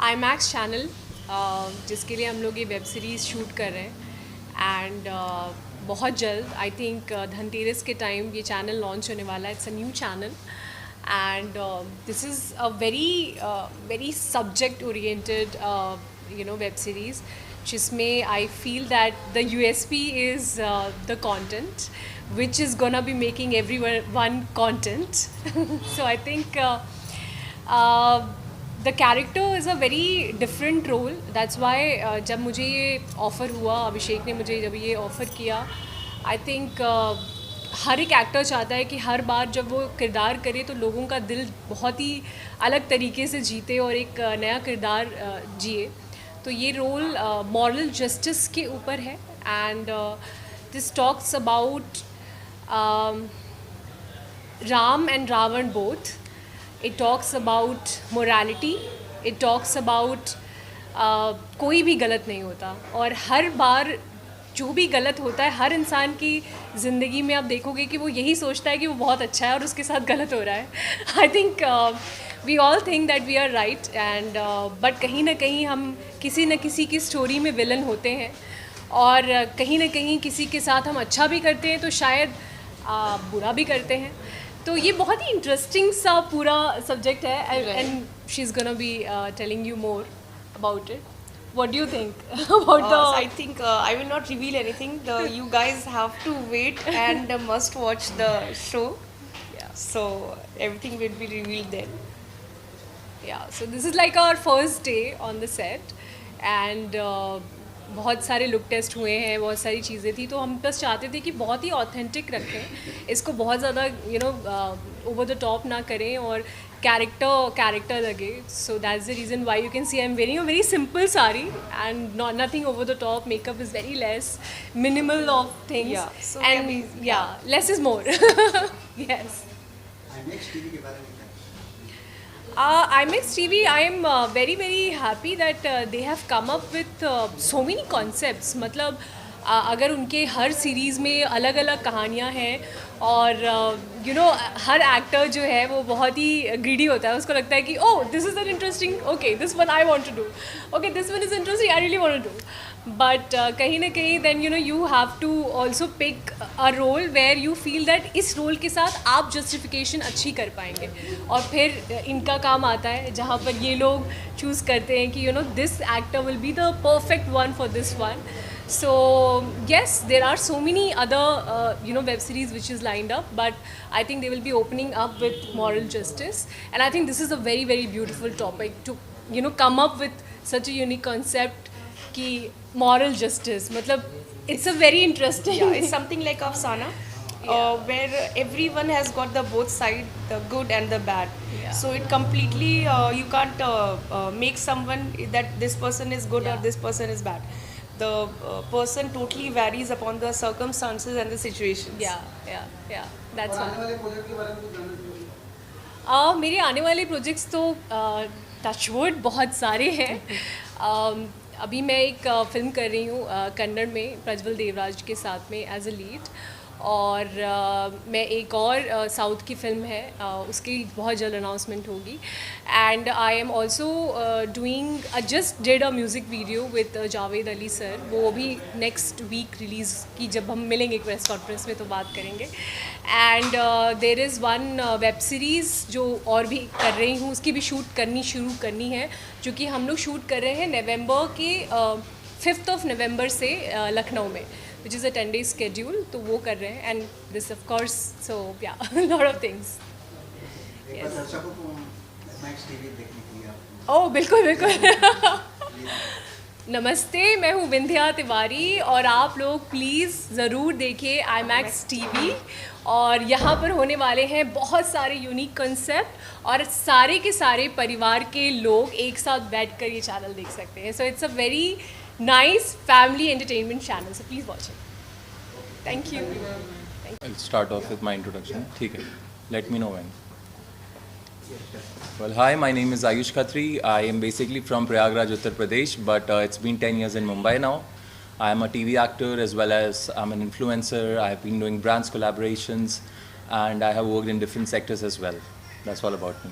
IMAX channel जिसके लिए हम लोग ये वेब सीरीज़ शूट कर रहे हैं एंड बहुत जल्द आई थिंक धनतेरस के टाइम ये चैनल लॉन्च होने वाला है. It's a new channel and this is a very subject oriented web series जिसमें I feel that the USP is the content which is gonna be making everyone content. So I think the character is a very different role. That's why जब मुझे ये offer हुआ, अभिषेक ने मुझे जब ये offer किया, आई थिंक हर एक एक्टर चाहता है कि हर बार जब वो किरदार करे तो लोगों का दिल बहुत ही अलग तरीके से जीते और एक नया किरदार जिए. तो ये रोल मॉरल जस्टिस के ऊपर है and this talks about Ram and Ravan both. It talks about morality. It talks about कोई भी गलत नहीं होता और हर बार जो भी गलत होता है हर इंसान की ज़िंदगी में आप देखोगे कि वो यही सोचता है कि वो बहुत अच्छा है और उसके साथ गलत हो रहा है. I think we all think that we are right and but कहीं ना कहीं हम किसी न किसी की स्टोरी में विलन होते हैं और कहीं ना कहीं किसी के साथ हम अच्छा भी करते हैं तो शायद बुरा भी करते हैं. तो ये बहुत ही इंटरेस्टिंग सा पूरा सब्जेक्ट है and she is gonna be telling you more about it. What do you think about the? So I think I will not reveal anything. You guys have to wait and must watch the show. Yeah. So everything will be revealed then. Yeah. So this is like our first day on the set, and बहुत सारे look test हुए हैं, बहुत सारी चीज़ें थी. तो हम बस चाहते थे कि बहुत ही ऑथेंटिक रखें इसको, बहुत ज़्यादा ओवर द टॉप ना करें और कैरेक्टर लगे. So that's the reason why you can see I am wearing a very simple sari and nothing over the top. Makeup is very less, minimal of things and yeah less is more. Yes. IMAX TV, I am very happy that they have come up with so many concepts. मतलब अगर उनके हर series में अलग अलग कहानियाँ हैं और हर actor जो है वो बहुत ही ग्रीडी होता है. उसको लगता है कि oh this is an interesting, okay this one I want to do, okay this one is interesting, I really want to do. But कहीं ना कहीं then you have to also pick a role where you feel that इस role के साथ आप justification अच्छी कर पाएंगे. और फिर इनका काम आता है जहाँ पर ये लोग चूज़ करते हैं कि this actor will be the perfect one for this one. So yes, there are so many other web series which is lined up, but I think they will be opening up with moral justice, and I think this is a very beautiful topic to come up with such a unique concept ki moral justice. Matlab it's a very interesting. Yeah, it's something like Afsana. Where everyone has got the both side, the good and the bad. Yeah. So it completely you can't make someone that this person is good or this person is bad. The person totally varies upon the circumstances and the situations. Yeah, that's all. मेरे आने वाले projects तो touchwood बहुत सारे हैं. अभी मैं एक फ़िल्म कर रही हूँ कन्नड़ में प्रज्वल देवराज के साथ में एज अ लीड, और मैं एक और साउथ की फ़िल्म है उसकी बहुत जल्द अनाउंसमेंट होगी. And I am also doing just did a music video with Javed Ali sir. वो भी नेक्स्ट वीक रिलीज़ की, जब हम मिलेंगे प्रेस कॉन्फ्रेंस में तो बात करेंगे. And there is one web series जो और भी कर रही हूँ, उसकी भी शूट शुरू करनी है, जो कि हम लोग शूट कर रहे हैं नवंबर के 5 नवंबर से लखनऊ में, which is a 10-day schedule. तो वो कर रहे हैं and this of course, so yeah, a lot of things. Yes. Oh बिल्कुल. नमस्ते, मैं हूँ विंध्या तिवारी और आप लोग प्लीज़ ज़रूर देखिए IMAX TV. और यहाँ पर होने वाले हैं बहुत सारे यूनिक कंसेप्ट और सारे के सारे परिवार के लोग एक साथ बैठकर ये चैनल देख सकते हैं. So it's a very nice family entertainment channel, so please watch it. Thank you. I'll start off with my introduction. ठीक है. Let me know when. Well, hi, my name is Ayush Khatri. I am basically from Prayagraj, Uttar Pradesh, but it's been 10 years in Mumbai now. I am a TV actor as well as I'm an influencer. I have been doing brands collaborations and I have worked in different sectors as well. That's all about me.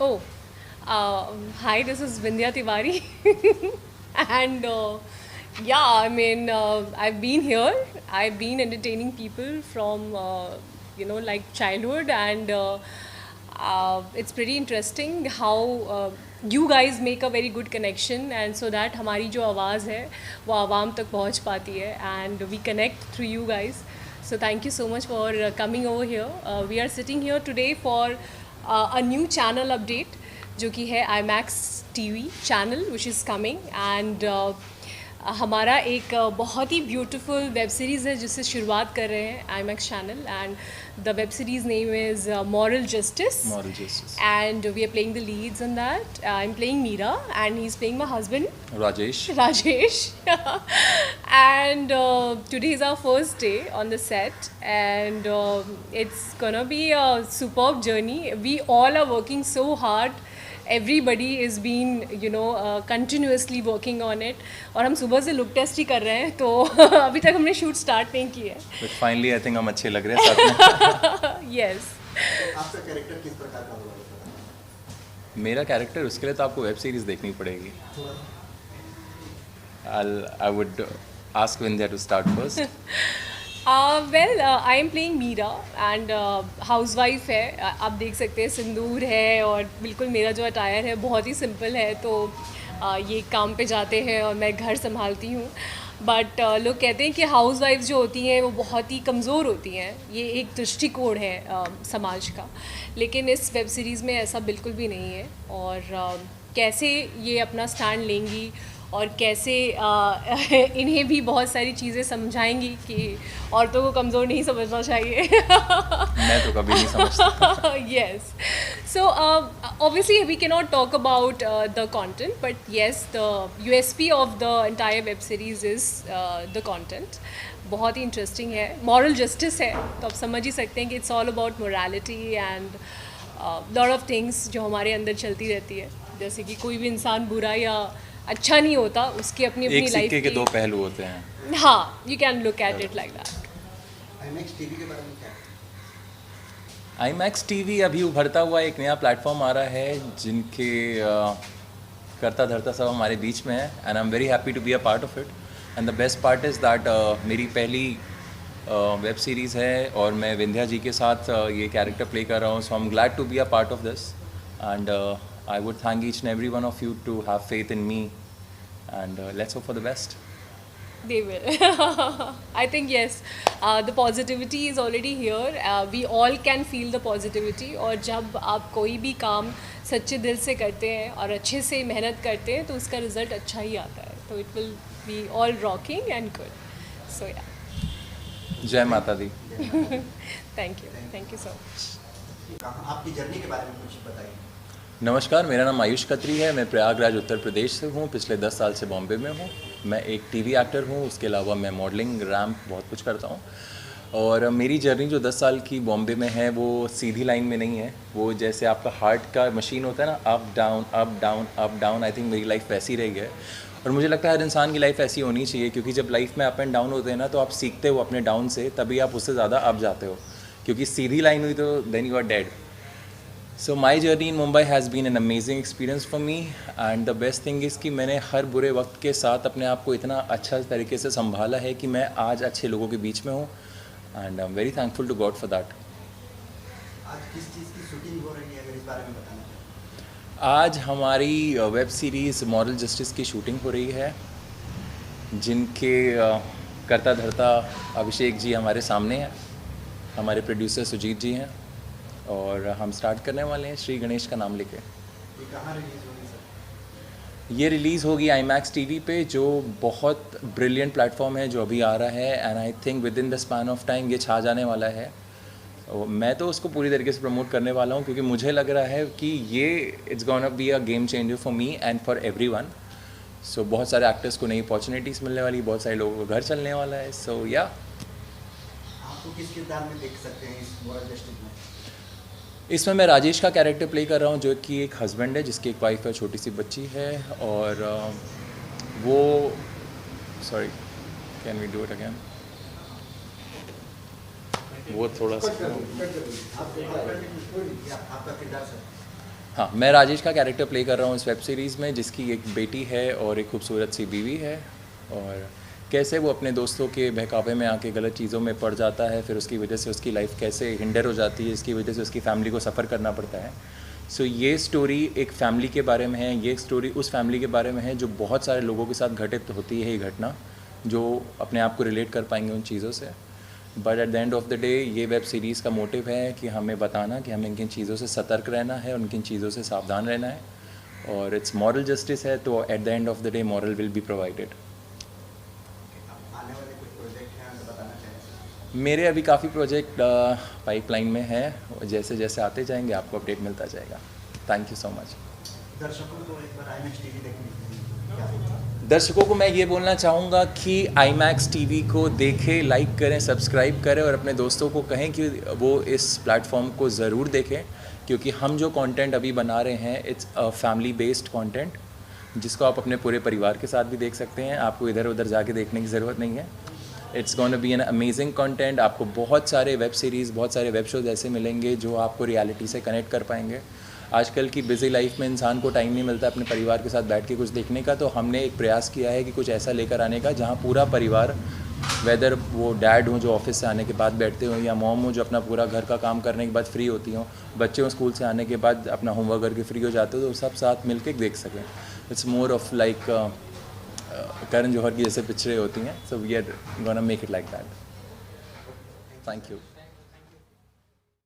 Oh. Hi, this is Vindhya Tiwari. And yeah, I mean, I've been here. I've been entertaining people from, like childhood, and it's pretty interesting how you guys make a very good connection, and so that हमारी जो आवाज़ है वो आवाम तक पहुंच पाती है, and we connect through you guys. So thank you so much for coming over here. We are sitting here today for a new channel update, जो कि है IMAX TV channel which is coming, and हमारा एक बहुत ही beautiful web series है जिससे शुरुआत कर रहे हैं IMAX channel, and the web series name is Moral Justice. Moral Justice. And we are playing the leads on that. I'm playing Meera and he's playing my husband Rajesh. And today is our first day on the set, and it's gonna be a superb journey. We all are working so hard. Everybody is been continuously working on it. और हम सुबह से look test ही कर रहे हैं, तो अभी तक हमने शूट स्टार्ट नहीं किया है. But finally I think हम अच्छे लग रहे हैं साथ में. Yes. आपका कैरेक्टर किस प्रकार का होगा? मेरा कैरेक्टर, उसके लिए तो आपको वेब सीरीज देखनी पड़ेगी. I would ask Vindhya to start first. I am playing Meera and housewife है. आप देख सकते हैं सिंदूर है और बिल्कुल मेरा जो अटायर है बहुत ही सिंपल है, तो ये काम पे जाते हैं और मैं घर संभालती हूँ. बट लोग कहते हैं कि हाउसवाइफ जो होती हैं वो बहुत ही कमज़ोर होती हैं. ये एक दृष्टिकोण है समाज का, लेकिन इस वेब सीरीज़ में ऐसा बिल्कुल भी नहीं है. और कैसे ये अपना स्टैंड लेंगी और कैसे इन्हें भी बहुत सारी चीज़ें समझाएंगी कि औरतों को कमज़ोर नहीं समझना चाहिए. मैं तो कभी नहीं समझता. Yes. So obviously we cannot talk about the content, but yes, the USP of the entire web series is the content. बहुत ही इंटरेस्टिंग है. मॉरल जस्टिस है, तो आप समझ ही सकते हैं कि it's all about morality and lot of things जो हमारे अंदर चलती रहती है. जैसे कि कोई भी इंसान बुरा या अच्छा नहीं होता, उसकी अपनी एक लाइफ सिक्के के दो पहलू होते हैं. हाँ, you can look at it like that. IMAX TV के बारे में क्या? IMAX TV अभी उभरता हुआ एक नया प्लेटफॉर्म आ रहा है जिनके करता धरता सब हमारे बीच में है, and I am very happy to be a part of it. And the best part is that मेरी पहली वेब सीरीज़ है और मैं विंध्या जी के साथ ये कैरेक्टर प्ले कर रहा हूँ. So I am glad to be a part of this, and I would thank each and every one of you to have faith in me, and let's hope for the best. They will. I think yes. The positivity is already here. We all can feel the positivity. और जब आप कोई भी काम सच्चे दिल से करते हैं और अच्छे से मेहनत करते हैं तो उसका रिजल्ट अच्छा ही आता है. तो it will be all rocking and good. So yeah. जय माता दी. Thank you so much. आपकी जर्नी के बारे में कुछ बताइए. नमस्कार, मेरा नाम आयुष खत्री है. मैं प्रयागराज उत्तर प्रदेश से हूँ. पिछले 10 साल से बॉम्बे में हूँ. मैं एक टीवी एक्टर हूँ. उसके अलावा मैं मॉडलिंग, रैम्प, बहुत कुछ करता हूँ. और मेरी जर्नी जो 10 साल की बॉम्बे में है वो सीधी लाइन में नहीं है. वो जैसे आपका हार्ट का मशीन होता है ना, up down up down up down. I think मेरी लाइफ वैसी रही है, और मुझे लगता है हर इंसान की लाइफ ऐसी होनी चाहिए, क्योंकि जब लाइफ में अप एंड डाउन होते हैं ना, तो आप सीखते हो अपने डाउन से, तभी आप उससे ज़्यादा अप जाते हो. क्योंकि सीधी लाइन हुई तो then you are dead. So my journey in Mumbai has been an amazing experience for me, and the best thing is कि मैंने हर बुरे वक्त के साथ अपने आप को इतना अच्छा तरीके से संभाला है कि मैं आज अच्छे लोगों के बीच में हूँ, and I'm very thankful to God for that. आज किस चीज़ की शूटिंग हो रही है, अगर इस बारे में बताना चाहें? आज हमारी वेब सीरीज़ मॉरल जस्टिस की शूटिंग हो रही है, जिनके करता धरता अभिषेक जी हमारे सामने हैं, हमारे प्रोड्यूसर सुजीत जी हैं, और हम स्टार्ट करने वाले हैं श्री गणेश का नाम लेके. ये कहाँ रिलीज होगी सर? ये रिलीज़ होगी IMAX TV पे, जो बहुत ब्रिलियंट प्लेटफॉर्म है जो अभी आ रहा है, and I think with in the span of time ये छा जाने वाला है. मैं तो उसको पूरी तरीके से प्रमोट करने वाला हूँ, क्योंकि मुझे लग रहा है कि ये it's gonna be a game changer for me and for everyone. So बहुत सारे एक्टर्स को नई अपॉर्चुनिटीज़ मिलने वाली, बहुत सारे लोगों को घर चलने वाला है. सो या आपको किस किरदार में देख सकते हैं इस मॉरल जस्टिस में? इसमें मैं राजेश का कैरेक्टर प्ले कर रहा हूँ, जो कि एक हस्बैंड है जिसकी एक वाइफ है, छोटी सी बच्ची है. और वो sorry, can we do it again? वो थोड़ा सा आपका किरदार सर. हाँ, मैं राजेश का कैरेक्टर प्ले कर रहा हूँ इस वेब सीरीज़ में, जिसकी एक बेटी है और एक खूबसूरत सी बीवी है, और कैसे वो अपने दोस्तों के बहकावे में आके गलत चीज़ों में पड़ जाता है, फिर उसकी वजह से उसकी लाइफ कैसे हिंडर हो जाती है, इसकी वजह से उसकी फैमिली को सफ़र करना पड़ता है। सो ये स्टोरी एक फैमिली के बारे में है, ये स्टोरी उस फैमिली के बारे में है जो बहुत सारे लोगों के साथ घटित होती है, ये घटना जो अपने आप को रिलेट कर पाएंगे उन चीज़ों से। But at the end of the day ये वेब सीरीज़ का मोटिव है कि हमें बताना कि हमें किन चीज़ों से सतर्क रहना है और किन चीज़ों से सावधान रहना है, और इट्स मॉरल जस्टिस है, तो at the end of the day moral will be provided. आने वाले कुछ प्रोजेक्ट हैं तो बताना चाहेंगे? मेरे अभी काफ़ी प्रोजेक्ट पाइपलाइन में है, जैसे जैसे आते जाएंगे आपको अपडेट मिलता जाएगा। Thank you so much. दर्शकों को एक बार IMAX TV देखने के लिए क्या बोलना? दर्शकों को मैं ये बोलना चाहूँगा कि IMAX TV को देखें, लाइक करें, सब्सक्राइब करें और अपने दोस्तों को कहें कि वो इस प्लेटफॉर्म को ज़रूर देखें, क्योंकि हम जो कंटेंट अभी बना रहे हैं it's a family based content, जिसको आप अपने पूरे परिवार के साथ भी देख सकते हैं। आपको इधर उधर जाके देखने की ज़रूरत नहीं है। It's gonna B an amazing content. आपको बहुत सारे वेब सीरीज़, बहुत सारे वेब शोज़ ऐसे मिलेंगे जो आपको रियलिटी से कनेक्ट कर पाएंगे। आजकल की बिज़ी लाइफ में इंसान को टाइम नहीं मिलता अपने परिवार के साथ बैठ के कुछ देखने का, तो हमने एक प्रयास किया है कि कुछ ऐसा लेकर आने का जहाँ पूरा परिवार, वेदर वो डैड हो जो ऑफिस से आने के बाद बैठते हो, या मॉम हो जो अपना पूरा घर का काम करने के बाद फ्री होती हो, बच्चे हो स्कूल से आने के बाद अपना होमवर्क करके फ्री हो जाते हो, तो सब साथ मिल के देख सकें। It's more of like Karan Johar की जैसे पिक्चरें होती हैं, so we are gonna make it like that. Thank you.